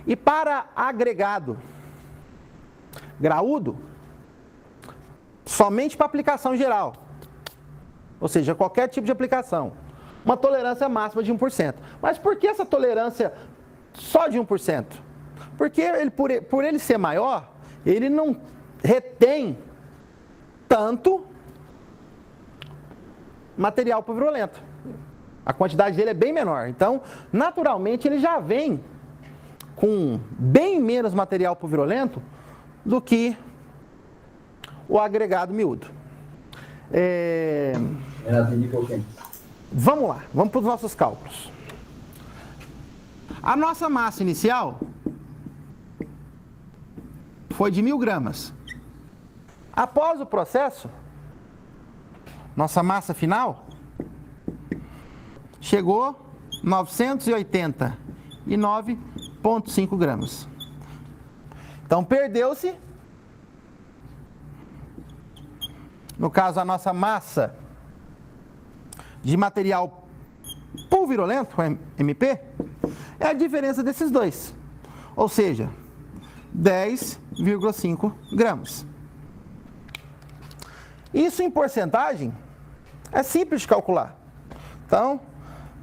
E para agregado graúdo, somente para aplicação geral, ou seja, qualquer tipo de aplicação, uma tolerância máxima de 1%. Mas por que essa tolerância só de 1%? Porque ele, por ele ser maior, ele não retém tanto material pulverulento. A quantidade dele é bem menor. Então, naturalmente, ele já vem com bem menos material pulverulento do que o agregado miúdo. Vamos lá, vamos para os nossos cálculos. A nossa massa inicial foi de 1.000 gramas. Após o processo, nossa massa final chegou 989,5 gramas. Então, perdeu-se, no caso, a nossa massa de material pulverulento, MP, é a diferença desses dois. Ou seja, 10,5 gramas. Isso em porcentagem é simples de calcular. Então,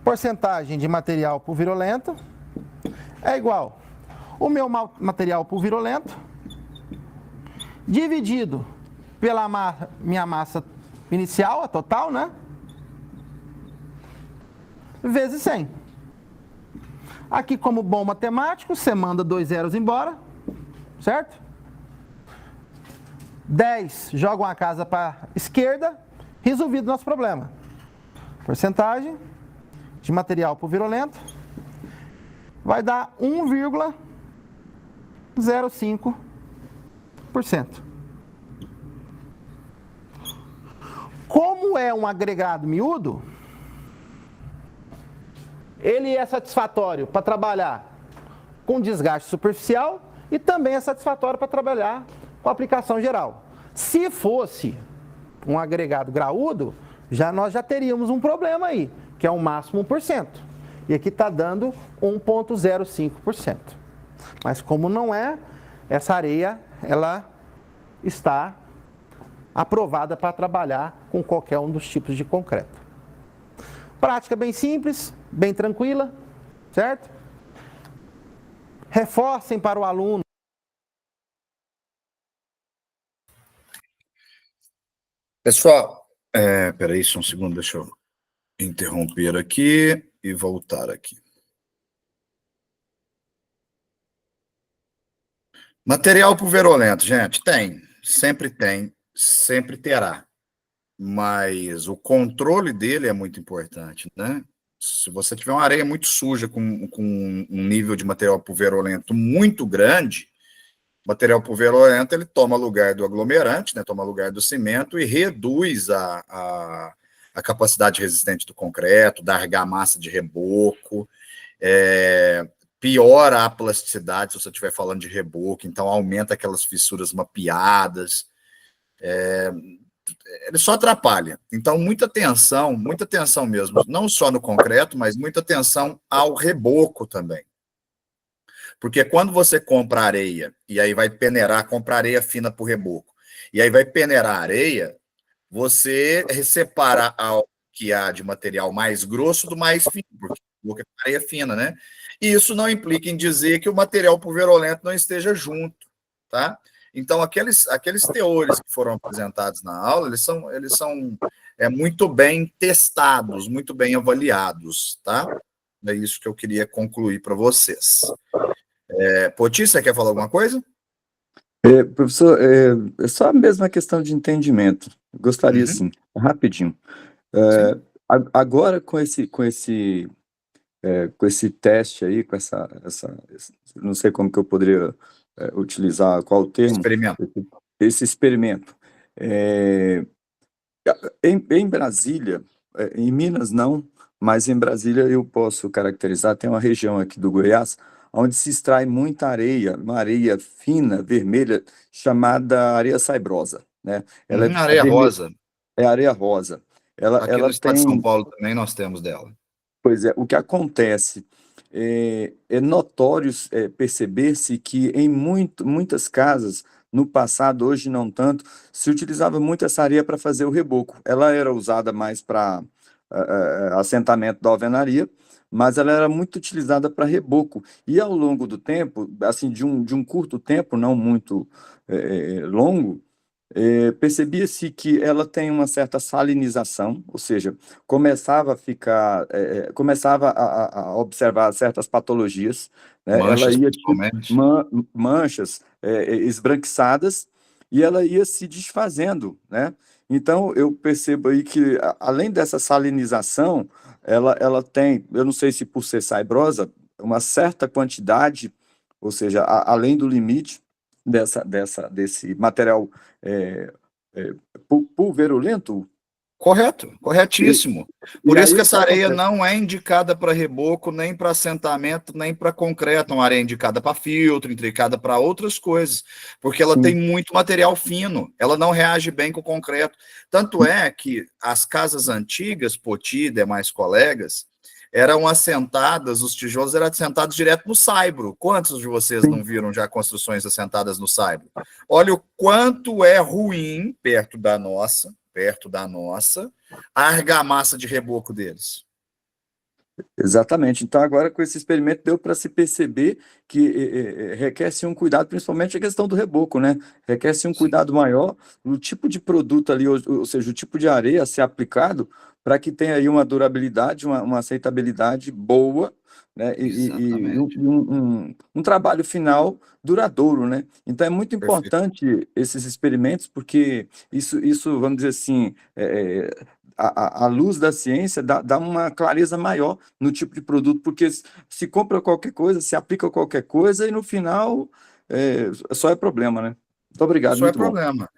porcentagem de material pulverulento é igual o meu material pulverulento dividido pela minha massa inicial, a total, né? Vezes 100. Aqui, como bom matemático, você manda 2 zeros embora, certo? 10, joga uma casa para a esquerda, resolvido o nosso problema. Porcentagem de material pulverulento vai dar 1,05%. Como é um agregado miúdo, ele é satisfatório para trabalhar com desgaste superficial e também é satisfatório para trabalhar com aplicação geral. Se fosse um agregado graúdo, nós já teríamos um problema aí, que é o máximo 1%. E aqui está dando 1,05%. Mas como não é, essa areia, ela está aprovada para trabalhar com qualquer um dos tipos de concreto. Prática bem simples, bem tranquila, certo? Reforcem para o aluno. Pessoal, peraí só um segundo, deixa eu interromper aqui e voltar aqui. Material pulverulento, gente, tem, sempre terá. Mas o controle dele é muito importante, né? Se você tiver uma areia muito suja, com um nível de material pulverulento muito grande, o material pulverulento ele toma lugar do aglomerante, né, toma lugar do cimento e reduz a capacidade resistente do concreto, da argamassa de reboco, piora a plasticidade se você estiver falando de reboco, então aumenta aquelas fissuras mapeadas, ele só atrapalha. Então, muita atenção mesmo, não só no concreto, mas muita atenção ao reboco também. Porque quando você compra areia, e aí vai peneirar, compra areia fina para o reboco, e aí vai peneirar a areia, você separa o que há de material mais grosso do mais fino, porque o reboco é areia fina, né? E isso não implica em dizer que o material pulverulento não esteja junto, tá? Então, aqueles teores que foram apresentados na aula, eles são muito bem testados, muito bem avaliados, tá? É isso que eu queria concluir para vocês. Poti, você quer falar alguma coisa? Professor, é só a mesma questão de entendimento. Gostaria, sim, rapidinho. Agora, com esse teste aí, com não sei como que eu poderia utilizar, qual o termo? Experimento. Esse experimento. Em Brasília, em Minas não, mas em Brasília eu posso caracterizar, tem uma região aqui do Goiás, onde se extrai muita areia, uma areia fina, vermelha, chamada areia saibrosa, né? Ela é Areia rosa. É areia rosa. Aqui no estado de São tem... Paulo também nós temos dela. Pois é, o que acontece é notório perceber-se que em muitas casas, no passado, hoje não tanto, se utilizava muito essa areia para fazer o reboco. Ela era usada mais para assentamento da alvenaria, mas ela era muito utilizada para reboco. E ao longo do tempo, assim, de um curto tempo, não muito longo, percebia-se que ela tem uma certa salinização, ou seja, começava a observar certas patologias, né? Ela Manchas, ia principalmente. manchas esbranquiçadas e ela ia se desfazendo, né? Então eu percebo aí que além dessa salinização, ela tem, eu não sei se por ser saibrosa, uma certa quantidade, ou seja, além do limite desse material pulverulento. Corretíssimo. E Por isso aí que o que essa areia acontece? não é indicada para reboco, nem para assentamento, nem para concreto. É uma areia indicada para filtro, indicada para outras coisas, porque ela tem muito material fino, ela não reage bem com o concreto. Tanto é que as casas antigas, Poti e demais colegas, eram assentadas, os tijolos eram assentados direto no saibro. Quantos de vocês não viram já construções assentadas no saibro? Olha o quanto é ruim perto da nossa, a argamassa de reboco deles. Exatamente. Então, agora com esse experimento deu para se perceber que requer-se um cuidado, principalmente a questão do reboco, né? Requer-se um cuidado maior no tipo de produto ali, ou seja, o tipo de areia a ser aplicado para que tenha aí uma durabilidade, uma aceitabilidade boa, né? E um trabalho final duradouro, né? Então, é muito importante esses experimentos, porque isso vamos dizer assim, a luz da ciência dá uma clareza maior no tipo de produto, porque se compra qualquer coisa, se aplica qualquer coisa e no final só é problema, né? Muito obrigado, Só é muito bom. problema.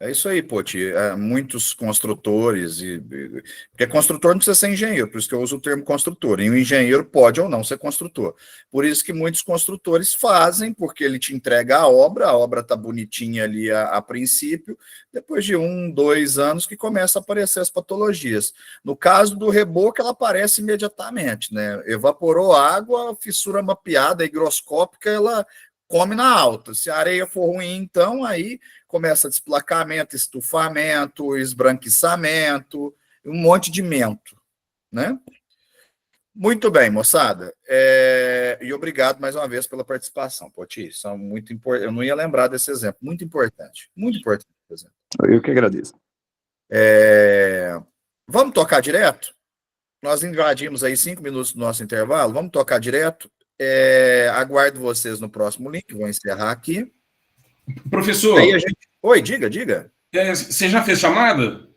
É isso aí, Poti. Muitos construtores, porque construtor não precisa ser engenheiro, por isso que eu uso o termo construtor. E o engenheiro pode ou não ser construtor. Por isso que muitos construtores fazem, porque ele te entrega a obra está bonitinha ali a princípio, depois de 1, 2 anos que começa a aparecer as patologias. No caso do reboco, ela aparece imediatamente, né? Evaporou água, fissura mapeada, higroscópica, ela come na alta. Se a areia for ruim, então, aí começa desplacamento, estufamento, esbranquiçamento, um monte de mento, né? Muito bem, moçada. E obrigado mais uma vez pela participação, Poti. São muito importantes. Eu não ia lembrar desse exemplo. Muito importante esse exemplo. Eu que agradeço. Vamos tocar direto? Nós invadimos aí 5 minutos do nosso intervalo. Vamos tocar direto? Aguardo vocês no próximo link. Vou encerrar aqui. Professor. Aí Oi, diga. Você já fez chamada?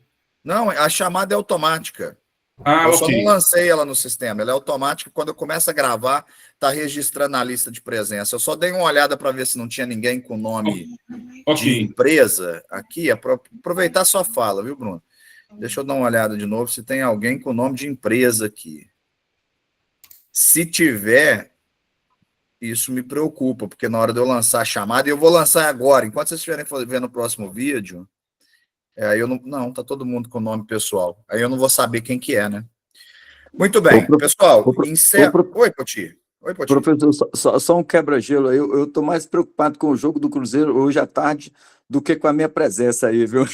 Não, a chamada é automática. Ah, Eu só não ok. lancei ela no sistema, ela é automática, quando eu começo a gravar, tá registrando a lista de presença. Eu só dei uma olhada para ver se não tinha ninguém com nome de Ok. empresa aqui, é para aproveitar a sua fala, viu, Bruno? Deixa eu dar uma olhada de novo se tem alguém com nome de empresa aqui. Se tiver, isso me preocupa, porque na hora de eu lançar a chamada, e eu vou lançar agora, enquanto vocês estiverem vendo o próximo vídeo, aí eu não, tá todo mundo com nome pessoal. Aí eu não vou saber quem que é, né? Muito bem, pessoal, encerra. Oi, Poti. Oi, Poti. Professor, só um quebra-gelo aí. Eu estou mais preocupado com o jogo do Cruzeiro hoje à tarde do que com a minha presença aí, viu?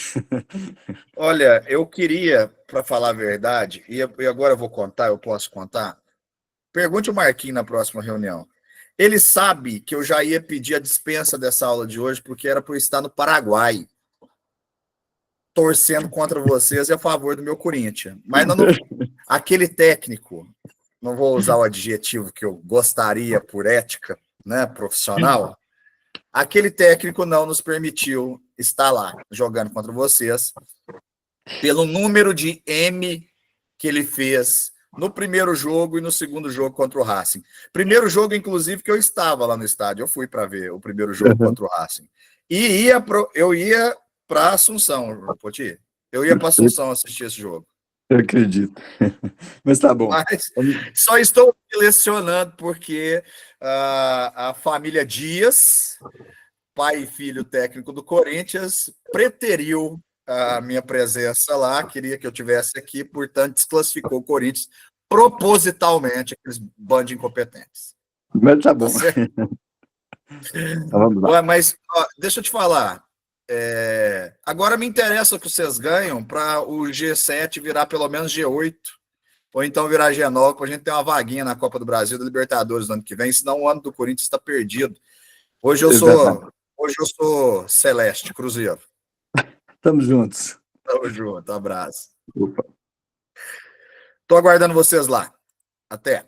Olha, eu queria, para falar a verdade, e agora eu vou contar, eu posso contar? Pergunte o Marquinhos na próxima reunião. Ele sabe que eu já ia pedir a dispensa dessa aula de hoje, porque era por eu estar no Paraguai, torcendo contra vocês e a favor do meu Corinthians. Mas aquele técnico, não vou usar o adjetivo que eu gostaria por ética, né, profissional, aquele técnico não nos permitiu estar lá jogando contra vocês pelo número de M que ele fez no primeiro jogo e no segundo jogo contra o Racing. Primeiro jogo, inclusive, que eu estava lá no estádio, eu fui para ver o primeiro jogo contra o Racing. E eu ia para Assunção, Poti. Eu ia para Assunção assistir esse jogo. Eu acredito. Mas tá bom. Mas só estou selecionando porque a família Dias, pai e filho técnico do Corinthians, preteriu a minha presença lá, queria que eu tivesse aqui, portanto, desclassificou o Corinthians propositalmente, aqueles bandos de incompetentes. Mas tá bom. Então, vamos lá. Ué, mas deixa eu te falar. Agora me interessa o que vocês ganham para o G7 virar pelo menos G8, ou então virar G9, para a gente ter uma vaguinha na Copa do Brasil, da Libertadores no ano que vem, senão o ano do Corinthians está perdido. Hoje eu sou Celeste, Cruzeiro. Estamos juntos. Tamo junto, abraço. Opa. Tô aguardando vocês lá. Até.